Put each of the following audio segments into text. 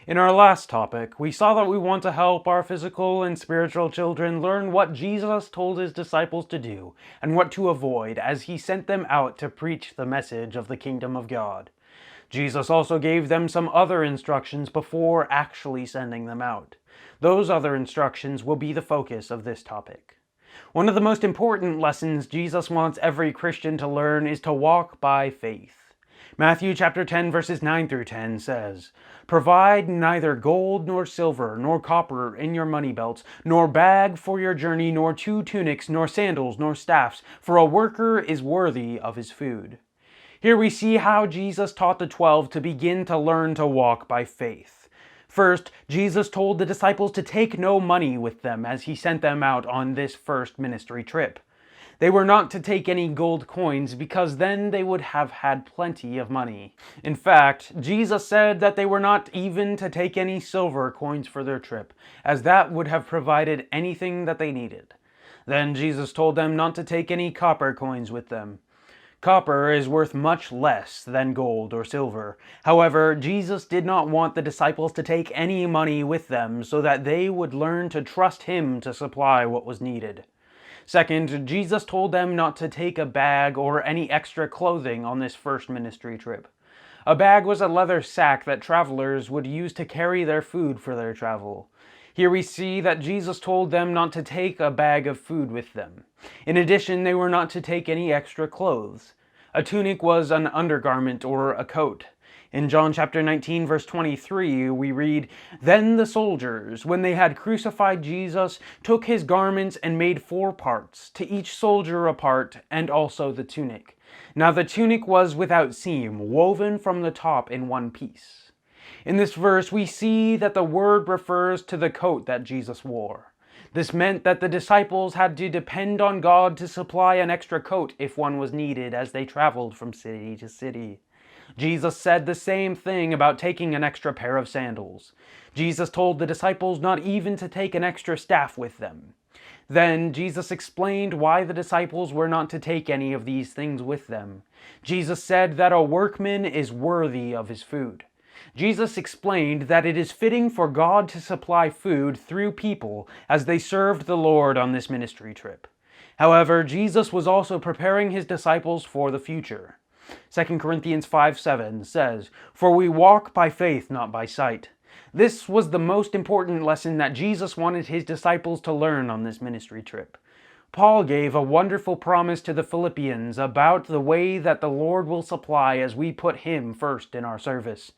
In our last topic, we saw that we want to help our physical and spiritual children learn what Jesus told his disciples to do and what to avoid as he sent them out to preach the message of the kingdom of God. Jesus also gave them some other instructions before actually sending them out. Those other instructions will be the focus of this topic. One of the most important lessons Jesus wants every Christian to learn is to walk by faith. Matthew chapter 10 verses 9 through 10 says, "Provide neither gold nor silver nor copper in your money belts, nor bag for your journey, nor 2 tunics, nor sandals, nor staffs, for a worker is worthy of his food." Here we see how Jesus taught the 12 to begin to learn to walk by faith. First, Jesus told the disciples to take no money with them as he sent them out on this first ministry trip. They were not to take any gold coins because then they would have had plenty of money. In fact, Jesus said that they were not even to take any silver coins for their trip, as that would have provided anything that they needed. Then Jesus told them not to take any copper coins with them. Copper is worth much less than gold or silver. However, Jesus did not want the disciples to take any money with them so that they would learn to trust him to supply what was needed. Second, Jesus told them not to take a bag or any extra clothing on this first ministry trip. A bag was a leather sack that travelers would use to carry their food for their travel. Here we see that Jesus told them not to take a bag of food with them. In addition, they were not to take any extra clothes. A tunic was an undergarment or a coat. In John chapter 19, verse 23, we read, "Then the soldiers, when they had crucified Jesus, took his garments and made 4 parts, to each soldier a part, and also the tunic. Now the tunic was without seam, woven from the top in one piece." In this verse, we see that the word refers to the coat that Jesus wore. This meant that the disciples had to depend on God to supply an extra coat if one was needed as they traveled from city to city. Jesus said the same thing about taking an extra pair of sandals. Jesus told the disciples not even to take an extra staff with them. Then Jesus explained why the disciples were not to take any of these things with them. Jesus said that a workman is worthy of his food. Jesus explained that it is fitting for God to supply food through people as they served the Lord on this ministry trip. However, Jesus was also preparing his disciples for the future. 2 Corinthians 5:7 says, "For we walk by faith, not by sight." This was the most important lesson that Jesus wanted his disciples to learn on this ministry trip. Paul gave a wonderful promise to the Philippians about the way that the Lord will supply as we put him first in our service.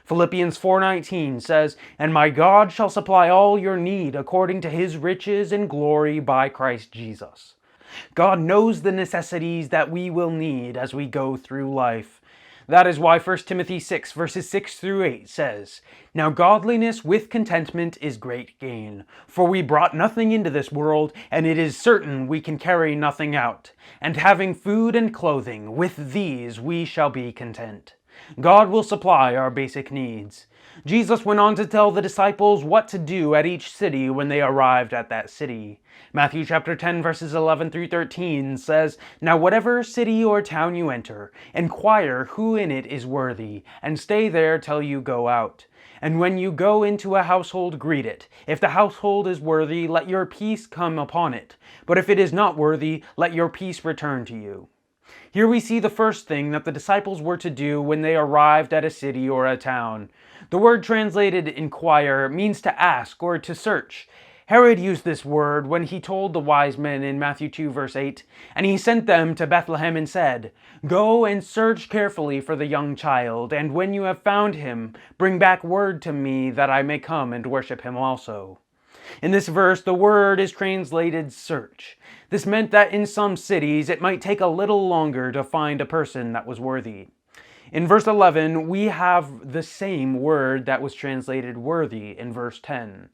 Philippians 4:19 says, "And my God shall supply all your need according to his riches and glory by Christ Jesus." God knows the necessities that we will need as we go through life. That is why 1 Timothy 6 verses 6 through 8 says, "Now godliness with contentment is great gain. For we brought nothing into this world, and it is certain we can carry nothing out. And having food and clothing, with these we shall be content." God will supply our basic needs. Jesus went on to tell the disciples what to do at each city when they arrived at that city. Matthew chapter 10 verses 11 through 13 says, "Now whatever city or town you enter, inquire who in it is worthy, and stay there till you go out. And when you go into a household, greet it. If the household is worthy, let your peace come upon it. But if it is not worthy, let your peace return to you." Here we see the first thing that the disciples were to do when they arrived at a city or a town. The word translated inquire means to ask or to search. Herod used this word when he told the wise men in Matthew 2 verse 8, "And he sent them to Bethlehem and said, 'Go and search carefully for the young child, and when you have found him, bring back word to me that I may come and worship him also.'" In this verse, the word is translated search. This meant that in some cities it might take a little longer to find a person that was worthy. In verse 11, we have the same word that was translated worthy in verse 10.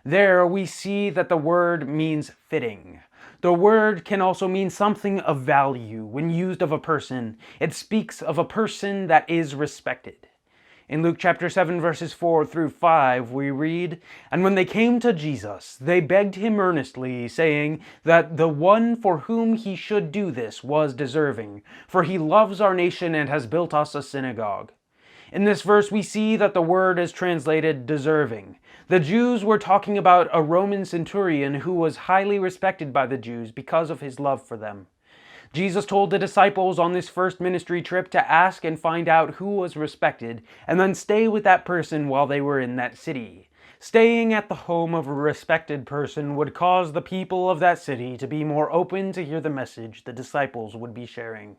There we see that the word means fitting. The word can also mean something of value when used of a person. It speaks of a person that is respected. In Luke chapter 7 verses 4 through 5 we read, "And when they came to Jesus, they begged him earnestly, saying that the one for whom he should do this was deserving, for he loves our nation and has built us a synagogue." In this verse, we see that the word is translated deserving. The Jews were talking about a Roman centurion who was highly respected by the Jews because of his love for them. Jesus told the disciples on this first ministry trip to ask and find out who was respected, and then stay with that person while they were in that city. Staying at the home of a respected person would cause the people of that city to be more open to hear the message the disciples would be sharing.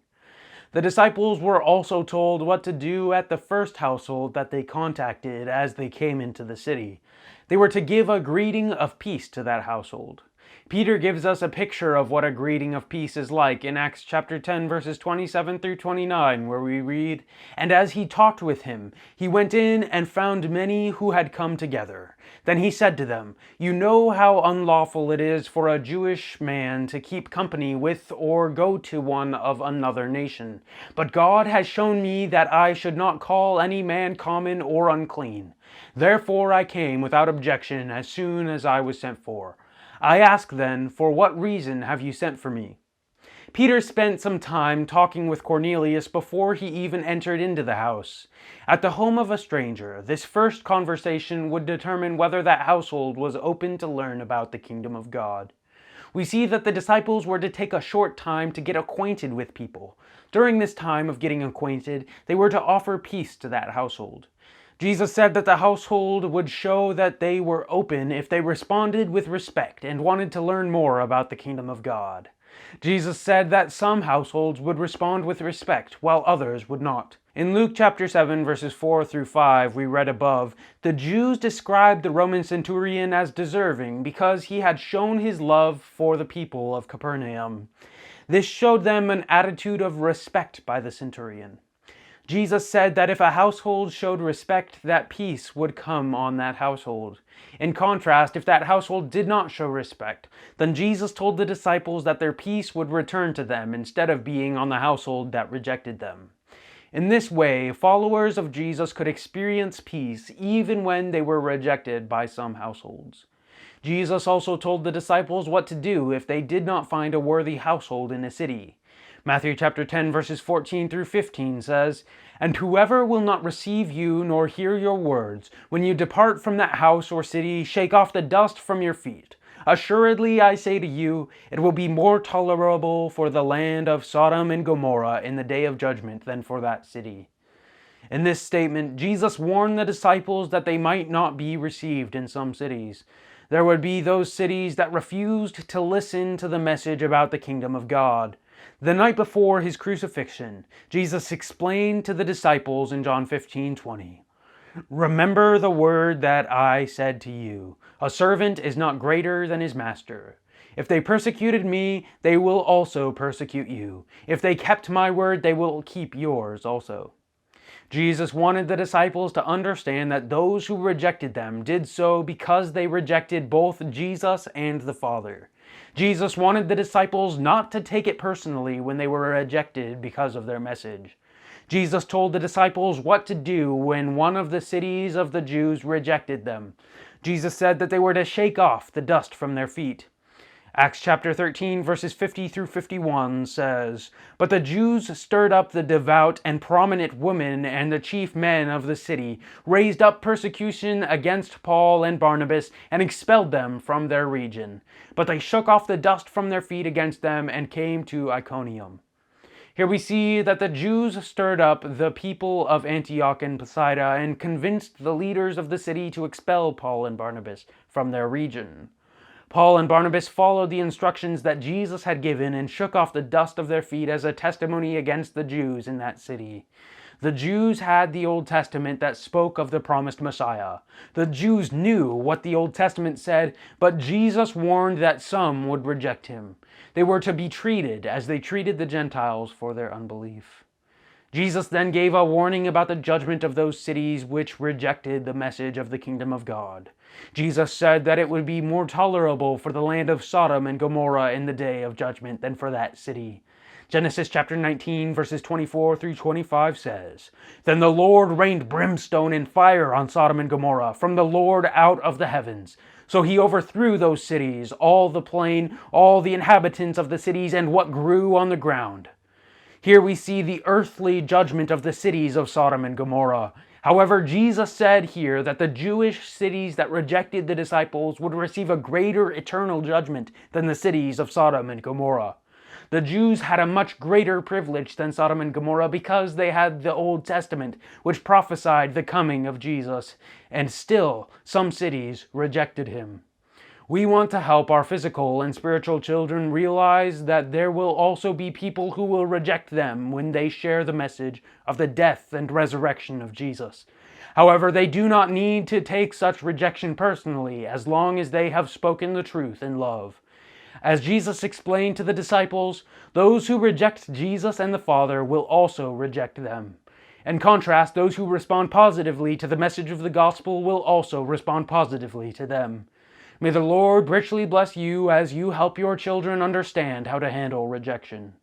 The disciples were also told what to do at the first household that they contacted as they came into the city. They were to give a greeting of peace to that household. Peter gives us a picture of what a greeting of peace is like in Acts chapter 10 verses 27 through 29, where we read, "And as he talked with him, he went in and found many who had come together. Then he said to them, 'You know how unlawful it is for a Jewish man to keep company with or go to one of another nation. But God has shown me that I should not call any man common or unclean. Therefore I came without objection as soon as I was sent for. I ask then, for what reason have you sent for me?'" Peter spent some time talking with Cornelius before he even entered into the house. At the home of a stranger, this first conversation would determine whether that household was open to learn about the kingdom of God. We see that the disciples were to take a short time to get acquainted with people. During this time of getting acquainted, they were to offer peace to that household. Jesus said that the household would show that they were open if they responded with respect and wanted to learn more about the kingdom of God. Jesus said that some households would respond with respect, while others would not. In Luke chapter 7, verses 4 through 5, we read above, the Jews described the Roman centurion as deserving because he had shown his love for the people of Capernaum. This showed them an attitude of respect by the centurion. Jesus said that if a household showed respect, that peace would come on that household. In contrast, if that household did not show respect, then Jesus told the disciples that their peace would return to them instead of being on the household that rejected them. In this way, followers of Jesus could experience peace even when they were rejected by some households. Jesus also told the disciples what to do if they did not find a worthy household in a city. Matthew chapter 10 verses 14 through 15 says, "And whoever will not receive you nor hear your words, when you depart from that house or city, shake off the dust from your feet. Assuredly I say to you, it will be more tolerable for the land of Sodom and Gomorrah in the day of judgment than for that city." In this statement, Jesus warned the disciples that they might not be received in some cities. There would be those cities that refused to listen to the message about the kingdom of God. The night before his crucifixion, Jesus explained to the disciples in John 15:20, "Remember the word that I said to you, a servant is not greater than his master. If they persecuted me, they will also persecute you. If they kept my word, they will keep yours also." Jesus wanted the disciples to understand that those who rejected them did so because they rejected both Jesus and the Father. Jesus wanted the disciples not to take it personally when they were rejected because of their message. Jesus told the disciples what to do when one of the cities of the Jews rejected them. Jesus said that they were to shake off the dust from their feet. Acts chapter 13 verses 50 through 51 says, "But the Jews stirred up the devout and prominent women and the chief men of the city, raised up persecution against Paul and Barnabas, and expelled them from their region. But they shook off the dust from their feet against them and came to Iconium." Here we see that the Jews stirred up the people of Antioch and Pisidia and convinced the leaders of the city to expel Paul and Barnabas from their region. Paul and Barnabas followed the instructions that Jesus had given and shook off the dust of their feet as a testimony against the Jews in that city. The Jews had the Old Testament that spoke of the promised Messiah. The Jews knew what the Old Testament said, but Jesus warned that some would reject him. They were to be treated as they treated the Gentiles for their unbelief. Jesus then gave a warning about the judgment of those cities which rejected the message of the kingdom of God. Jesus said that it would be more tolerable for the land of Sodom and Gomorrah in the day of judgment than for that city. Genesis chapter 19 verses 24 through 25 says, "Then the Lord rained brimstone and fire on Sodom and Gomorrah from the Lord out of the heavens. So he overthrew those cities, all the plain, all the inhabitants of the cities, and what grew on the ground." Here we see the earthly judgment of the cities of Sodom and Gomorrah. However, Jesus said here that the Jewish cities that rejected the disciples would receive a greater eternal judgment than the cities of Sodom and Gomorrah. The Jews had a much greater privilege than Sodom and Gomorrah because they had the Old Testament, which prophesied the coming of Jesus, and still some cities rejected him. We want to help our physical and spiritual children realize that there will also be people who will reject them when they share the message of the death and resurrection of Jesus. However, they do not need to take such rejection personally as long as they have spoken the truth in love. As Jesus explained to the disciples, those who reject Jesus and the Father will also reject them. In contrast, those who respond positively to the message of the gospel will also respond positively to them. May the Lord richly bless you as you help your children understand how to handle rejection.